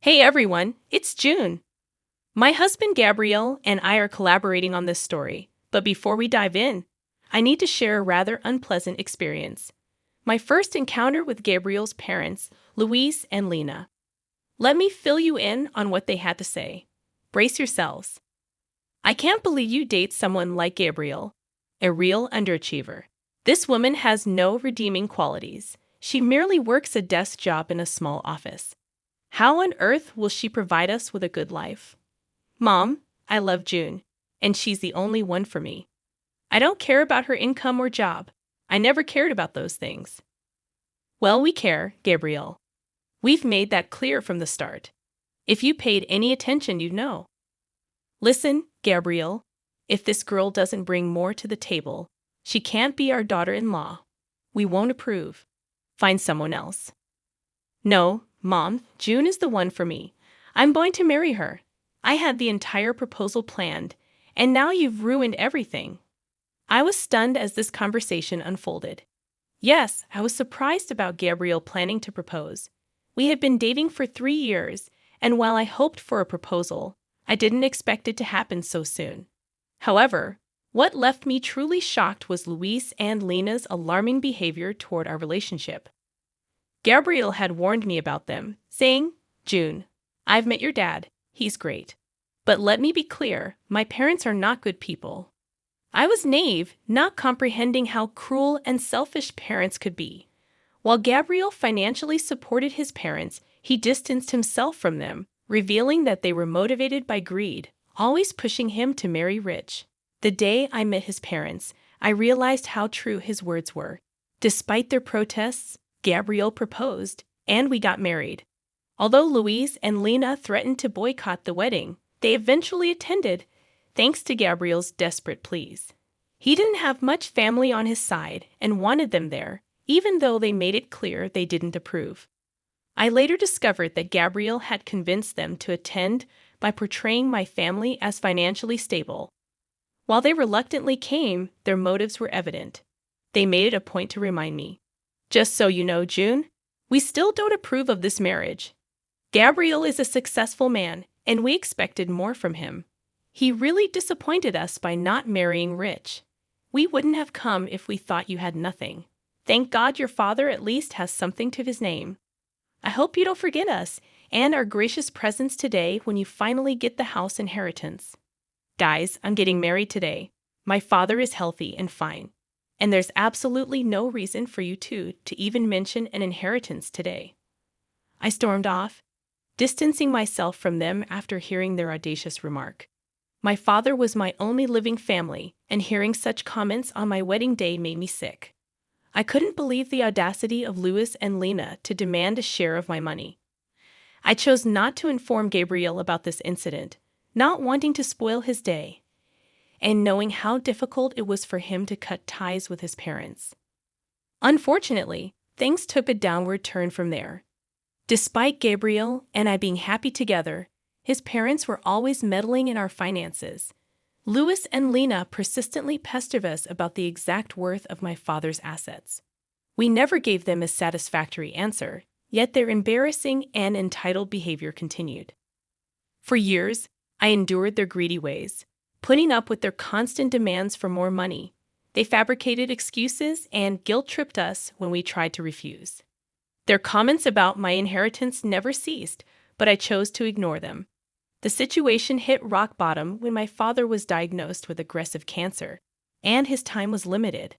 Hey everyone, it's June. My husband Gabrielle and I are collaborating on this story, but before we dive in, I need to share a rather unpleasant experience. My first encounter with Gabrielle's parents, Louise and Lena. Let me fill you in on what they had to say. Brace yourselves. I can't believe you date someone like Gabrielle, a real underachiever. This woman has no redeeming qualities. She merely works a desk job in a small office. How on earth will she provide us with a good life? Mom, I love June, and she's the only one for me. I don't care about her income or job. I never cared about those things. Well, we care, Gabrielle. We've made that clear from the start. If you paid any attention, you'd know. Listen, Gabrielle, if this girl doesn't bring more to the table, she can't be our daughter-in-law. We won't approve. Find someone else. No, Mom, June is the one for me. I'm going to marry her. I had the entire proposal planned, and now you've ruined everything. I was stunned as this conversation unfolded. Yes, I was surprised about Gabrielle planning to propose. We had been dating for 3 years, and while I hoped for a proposal, I didn't expect it to happen so soon. However, what left me truly shocked was Louise and Lena's alarming behavior toward our relationship. Gabrielle had warned me about them, saying, June, I've met your dad. He's great. But let me be clear, my parents are not good people. I was naive, not comprehending how cruel and selfish parents could be. While Gabrielle financially supported his parents, he distanced himself from them, revealing that they were motivated by greed, always pushing him to marry rich. The day I met his parents, I realized how true his words were. Despite their protests, Gabrielle proposed, and we got married. Although Louise and Lena threatened to boycott the wedding, they eventually attended, thanks to Gabrielle's desperate pleas. He didn't have much family on his side and wanted them there, even though they made it clear they didn't approve. I later discovered that Gabrielle had convinced them to attend by portraying my family as financially stable. While they reluctantly came, their motives were evident. They made it a point to remind me. Just so you know, June, we still don't approve of this marriage. Gabrielle is a successful man, and we expected more from him. He really disappointed us by not marrying rich. We wouldn't have come if we thought you had nothing. Thank God your father at least has something to his name. I hope you don't forget us and our gracious presence today when you finally get the house inheritance. Guys, I'm getting married today. My father is healthy and fine. And there's absolutely no reason for you two to even mention an inheritance today. I stormed off, distancing myself from them after hearing their audacious remark. My father was my only living family, and hearing such comments on my wedding day made me sick. I couldn't believe the audacity of Louis and Lena to demand a share of my money. I chose not to inform Gabrielle about this incident, not wanting to spoil his day, and knowing how difficult it was for him to cut ties with his parents. Unfortunately, things took a downward turn from there. Despite Gabrielle and I being happy together, his parents were always meddling in our finances. Louis and Lena persistently pestered us about the exact worth of my father's assets. We never gave them a satisfactory answer, yet their embarrassing and entitled behavior continued. For years, I endured their greedy ways, putting up with their constant demands for more money. They fabricated excuses and guilt-tripped us when we tried to refuse. Their comments about my inheritance never ceased, but I chose to ignore them. The situation hit rock bottom when my father was diagnosed with aggressive cancer, and his time was limited.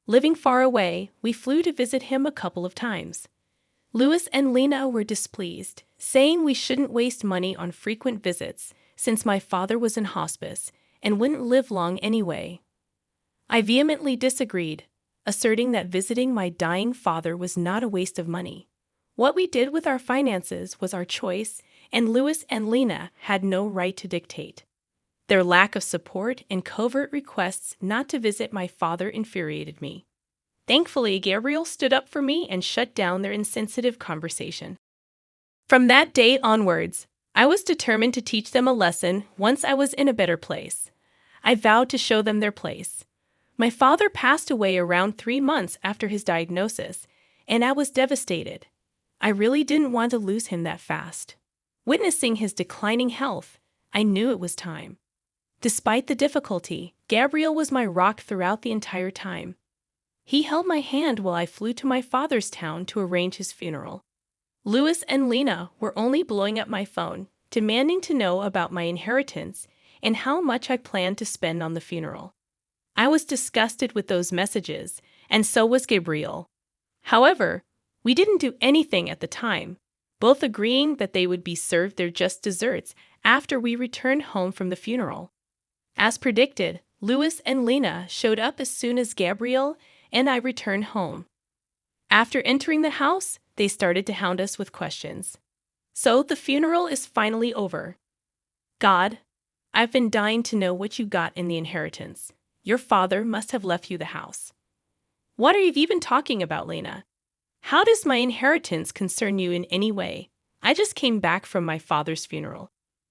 Living far away, we flew to visit him a couple of times. Louis and Lena were displeased, saying we shouldn't waste money on frequent visits since my father was in hospice and wouldn't live long anyway. I vehemently disagreed, asserting that visiting my dying father was not a waste of money. What we did with our finances was our choice, and Louis and Lena had no right to dictate. Their lack of support and covert requests not to visit my father infuriated me. Thankfully, Gabrielle stood up for me and shut down their insensitive conversation. From that day onwards, I was determined to teach them a lesson once I was in a better place. I vowed to show them their place. My father passed away around 3 months after his diagnosis, and I was devastated. I really didn't want to lose him that fast. Witnessing his declining health, I knew it was time. Despite the difficulty, Gabriel was my rock throughout the entire time. He held my hand while I flew to my father's town to arrange his funeral. Louis and Lena were only blowing up my phone, demanding to know about my inheritance and how much I planned to spend on the funeral. I was disgusted with those messages, and so was Gabriel. However, we didn't do anything at the time, both agreeing that they would be served their just desserts after we returned home from the funeral. As predicted, Louis and Lena showed up as soon as Gabriel and I returned home. After entering the house, they started to hound us with questions. So the funeral is finally over. God, I've been dying to know what you got in the inheritance. Your father must have left you the house. What are you even talking about, Lena? How does my inheritance concern you in any way? I just came back from my father's funeral.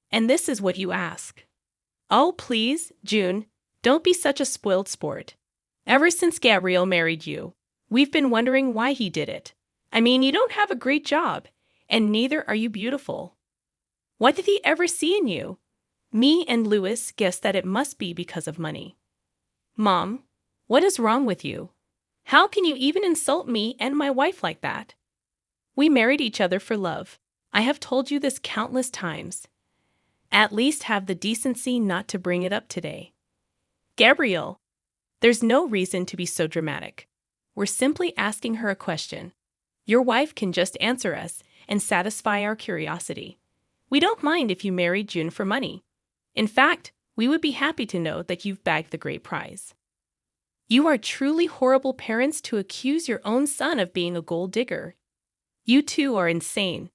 And this is what you ask. Oh, please, June, don't be such a spoiled sport. Ever since Gabriel married you, we've been wondering why he did it. I mean, you don't have a great job, and neither are you beautiful. What did he ever see in you? Me and Louis guessed that it must be because of money. Mom, what is wrong with you? How can you even insult me and my wife like that? We married each other for love. I have told you this countless times. At least have the decency not to bring it up today. Gabriel, there's no reason to be so dramatic. We're simply asking her a question. Your wife can just answer us and satisfy our curiosity. We don't mind if you marry June for money. In fact, we would be happy to know that you've bagged the great prize. You are truly horrible parents to accuse your own son of being a gold digger. You two are insane.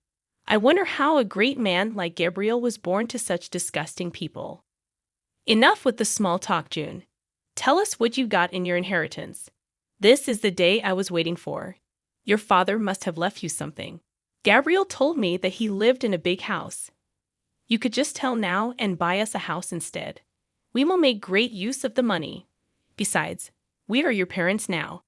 I wonder how a great man like Gabriel was born to such disgusting people. Enough with the small talk, June. Tell us what you got in your inheritance. This is the day I was waiting for. Your father must have left you something. Gabriel told me that he lived in a big house. You could just tell now and buy us a house instead. We will make great use of the money. Besides, we are your parents now.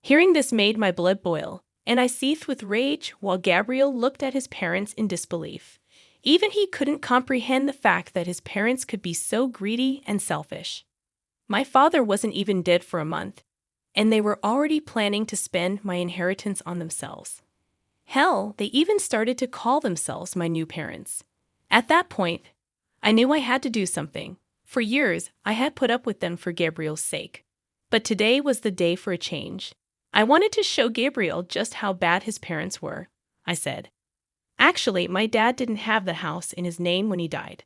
Hearing this made my blood boil, and I seethed with rage while Gabriel looked at his parents in disbelief. Even he couldn't comprehend the fact that his parents could be so greedy and selfish. My father wasn't even dead for a month, and they were already planning to spend my inheritance on themselves. Hell, they even started to call themselves my new parents. At that point, I knew I had to do something. For years, I had put up with them for Gabriel's sake. But today was the day for a change. I wanted to show Gabriel just how bad his parents were, I said. Actually, my dad didn't have the house in his name when he died.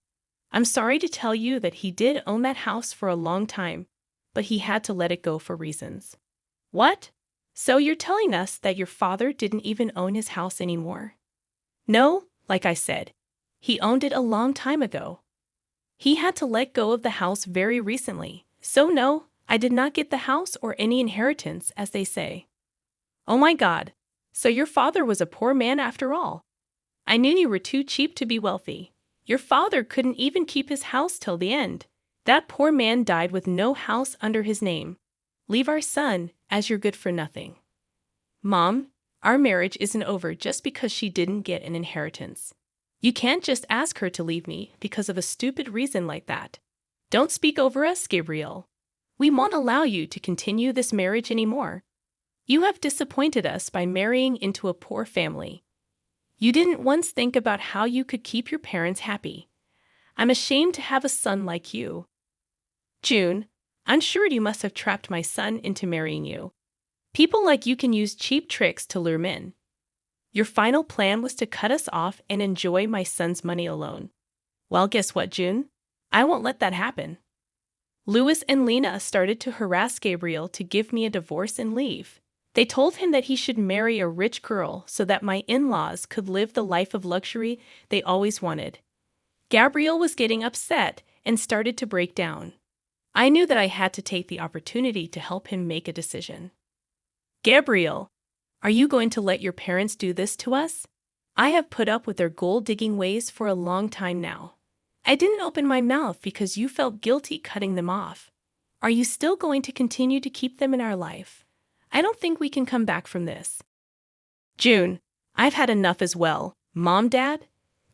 I'm sorry to tell you that he did own that house for a long time, but he had to let it go for reasons. What? So you're telling us that your father didn't even own his house anymore? No, like I said, he owned it a long time ago. He had to let go of the house very recently, so no, I did not get the house or any inheritance, as they say. Oh my God, so your father was a poor man after all. I knew you were too cheap to be wealthy. Your father couldn't even keep his house till the end. That poor man died with no house under his name. Leave our son, as you're good for nothing. Mom, our marriage isn't over just because she didn't get an inheritance. You can't just ask her to leave me because of a stupid reason like that. Don't speak over us, Gabriel. We won't allow you to continue this marriage anymore. You have disappointed us by marrying into a poor family. You didn't once think about how you could keep your parents happy. I'm ashamed to have a son like you. June, I'm sure you must have trapped my son into marrying you. People like you can use cheap tricks to lure men. Your final plan was to cut us off and enjoy my son's money alone. Well, guess what, June? I won't let that happen. Louis and Lena started to harass Gabriel to give me a divorce and leave. They told him that he should marry a rich girl so that my in-laws could live the life of luxury they always wanted. Gabriel was getting upset and started to break down. I knew that I had to take the opportunity to help him make a decision. Gabriel, are you going to let your parents do this to us? I have put up with their gold-digging ways for a long time now. I didn't open my mouth because you felt guilty cutting them off. Are you still going to continue to keep them in our life? I don't think we can come back from this. June, I've had enough as well. Mom, Dad,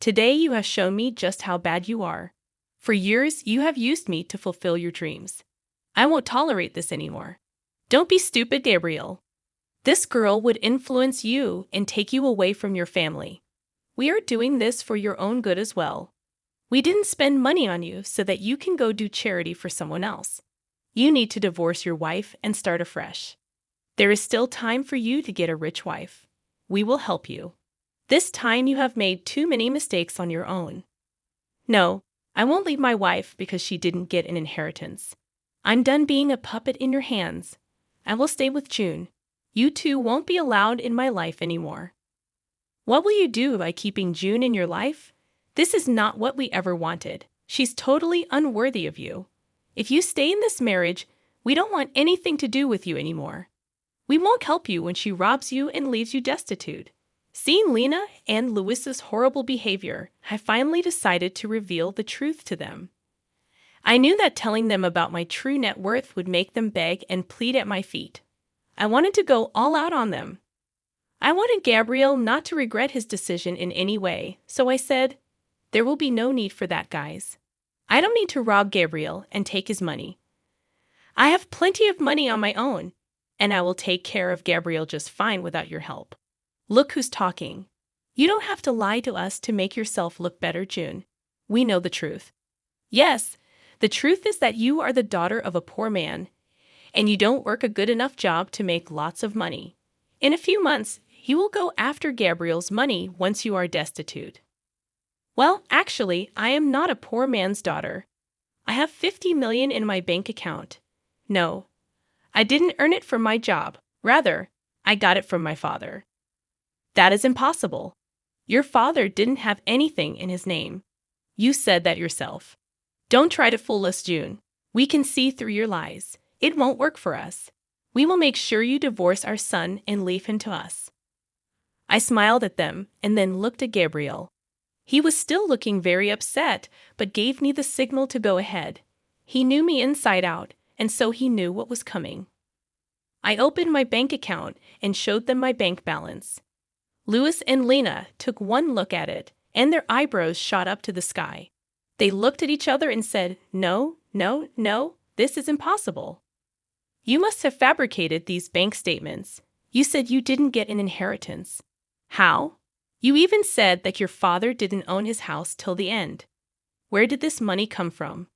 Today you have shown me just how bad you are. For years, you have used me to fulfill your dreams. I won't tolerate this anymore. Don't be stupid, Gabriel. This girl would influence you and take you away from your family. We are doing this for your own good as well. We didn't spend money on you so that you can go do charity for someone else. You need to divorce your wife and start afresh. There is still time for you to get a rich wife. We will help you. This time you have made too many mistakes on your own. No, I won't leave my wife because she didn't get an inheritance. I'm done being a puppet in your hands. I will stay with June. You two won't be allowed in my life anymore. What will you do by keeping June in your life? This is not what we ever wanted. She's totally unworthy of you. If you stay in this marriage, we don't want anything to do with you anymore. We won't help you when she robs you and leaves you destitute. Seeing Lena and Louis's horrible behavior, I finally decided to reveal the truth to them. I knew that telling them about my true net worth would make them beg and plead at my feet. I wanted to go all out on them. I wanted Gabriel not to regret his decision in any way, so I said, "There will be no need for that, guys. I don't need to rob Gabriel and take his money. I have plenty of money on my own, and I will take care of Gabriel just fine without your help. Look who's talking. You don't have to lie to us to make yourself look better, June. We know the truth. Yes, the truth is that you are the daughter of a poor man, and you don't work a good enough job to make lots of money. In a few months, you will go after Gabriel's money once you are destitute." Well, actually, I am not a poor man's daughter. I have 50 million in my bank account. No, I didn't earn it from my job. Rather, I got it from my father. That is impossible. Your father didn't have anything in his name. You said that yourself. Don't try to fool us, June. We can see through your lies. It won't work for us. We will make sure you divorce our son and leave him to us. I smiled at them and then looked at Gabriel. He was still looking very upset, but gave me the signal to go ahead. He knew me inside out, and so he knew what was coming. I opened my bank account and showed them my bank balance. Louis and Lena took one look at it, and their eyebrows shot up to the sky. They looked at each other and said, "No, no, no, this is impossible. You must have fabricated these bank statements. You said you didn't get an inheritance. How? You even said that your father didn't own his house till the end. Where did this money come from?"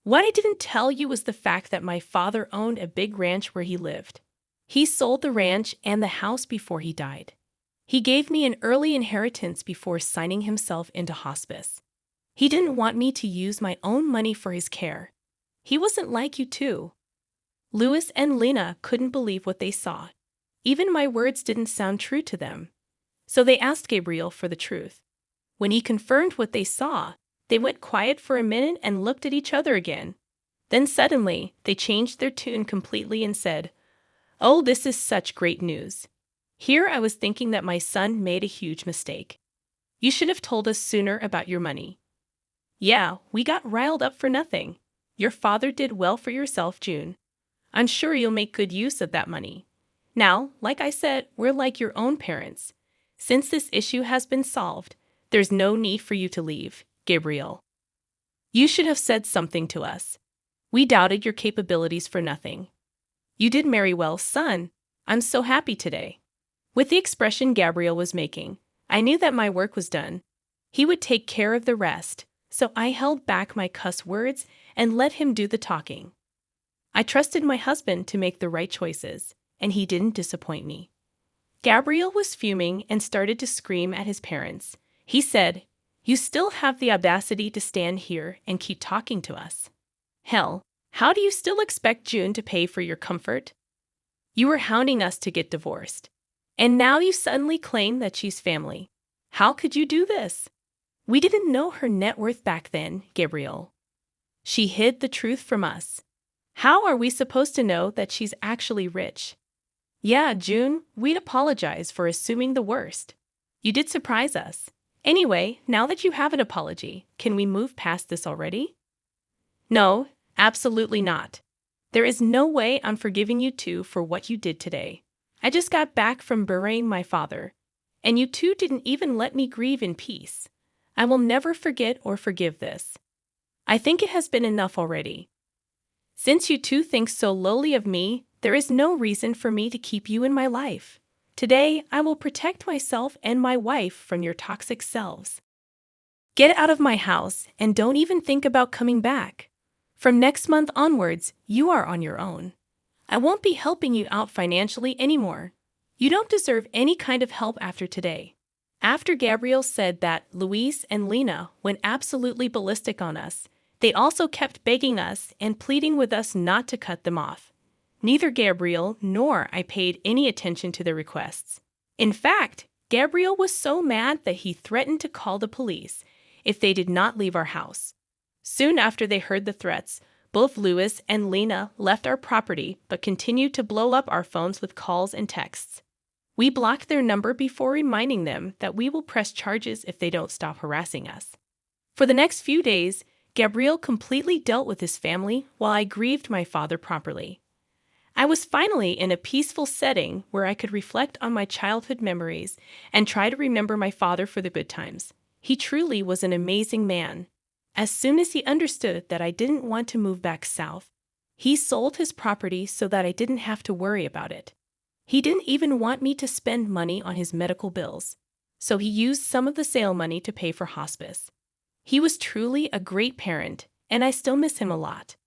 What I didn't tell you was the fact that my father owned a big ranch where he lived. He sold the ranch and the house before he died. He gave me an early inheritance before signing himself into hospice. He didn't want me to use my own money for his care. He wasn't like you too. Louis and Lena couldn't believe what they saw. Even my words didn't sound true to them. So they asked Gabriel for the truth. When he confirmed what they saw, they went quiet for a minute and looked at each other again. Then suddenly, they changed their tune completely and said, "Oh, this is such great news. Here I was thinking that my son made a huge mistake. You should have told us sooner about your money." "Yeah, we got riled up for nothing. Your father did well for yourself, June. I'm sure you'll make good use of that money. Now, like I said, we're like your own parents. Since this issue has been solved, there's no need for you to leave, Gabriel. You should have said something to us. We doubted your capabilities for nothing. You did marry well, son. I'm so happy today." With the expression Gabriel was making, I knew that my work was done. He would take care of the rest, so I held back my cuss words and let him do the talking. I trusted my husband to make the right choices, and he didn't disappoint me. Gabriel was fuming and started to scream at his parents. He said, "You still have the audacity to stand here and keep talking to us. Hell, how do you still expect June to pay for your comfort? You were hounding us to get divorced. And now you suddenly claim that she's family. How could you do this? We didn't know her net worth back then, Gabriel. She hid the truth from us. How are we supposed to know that she's actually rich? Yeah, June, we'd apologize for assuming the worst. You did surprise us. Anyway, now that you have an apology, can we move past this already?" "No, absolutely not. There is no way I'm forgiving you two for what you did today. I just got back from burying my father, and you two didn't even let me grieve in peace. I will never forget or forgive this. I think it has been enough already. Since you two think so lowly of me, there is no reason for me to keep you in my life. Today, I will protect myself and my wife from your toxic selves. Get out of my house and don't even think about coming back. From next month onwards, you are on your own. I won't be helping you out financially anymore. You don't deserve any kind of help after today. After Gabriel said that, Luis and Lena went absolutely ballistic on us. They also kept begging us and pleading with us not to cut them off. Neither Gabriel nor I paid any attention to their requests. In fact, Gabriel was so mad that he threatened to call the police if they did not leave our house. Soon after they heard the threats, both Luis and Lena left our property but continued to blow up our phones with calls and texts. We blocked their number before reminding them that we will press charges if they don't stop harassing us. For the next few days, Gabriel completely dealt with his family while I grieved my father properly. I was finally in a peaceful setting where I could reflect on my childhood memories and try to remember my father for the good times. He truly was an amazing man. As soon as he understood that I didn't want to move back south, he sold his property so that I didn't have to worry about it. He didn't even want me to spend money on his medical bills, so he used some of the sale money to pay for hospice. He was truly a great parent, and I still miss him a lot.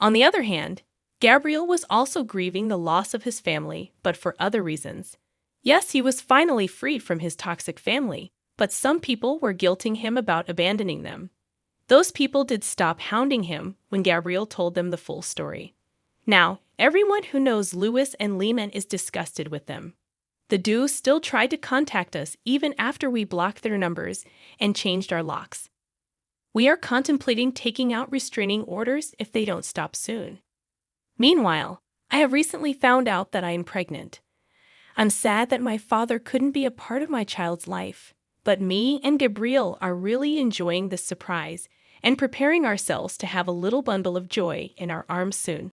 On the other hand, Gabriel was also grieving the loss of his family, but for other reasons. Yes, he was finally free from his toxic family, but some people were guilting him about abandoning them. Those people did stop hounding him when Gabriel told them the full story. Now, everyone who knows Luis and Lehman is disgusted with them. The duo still tried to contact us even after we blocked their numbers and changed our locks. We are contemplating taking out restraining orders if they don't stop soon. Meanwhile, I have recently found out that I am pregnant. I'm sad that my father couldn't be a part of my child's life, but me and Gabriel are really enjoying this surprise and preparing ourselves to have a little bundle of joy in our arms soon.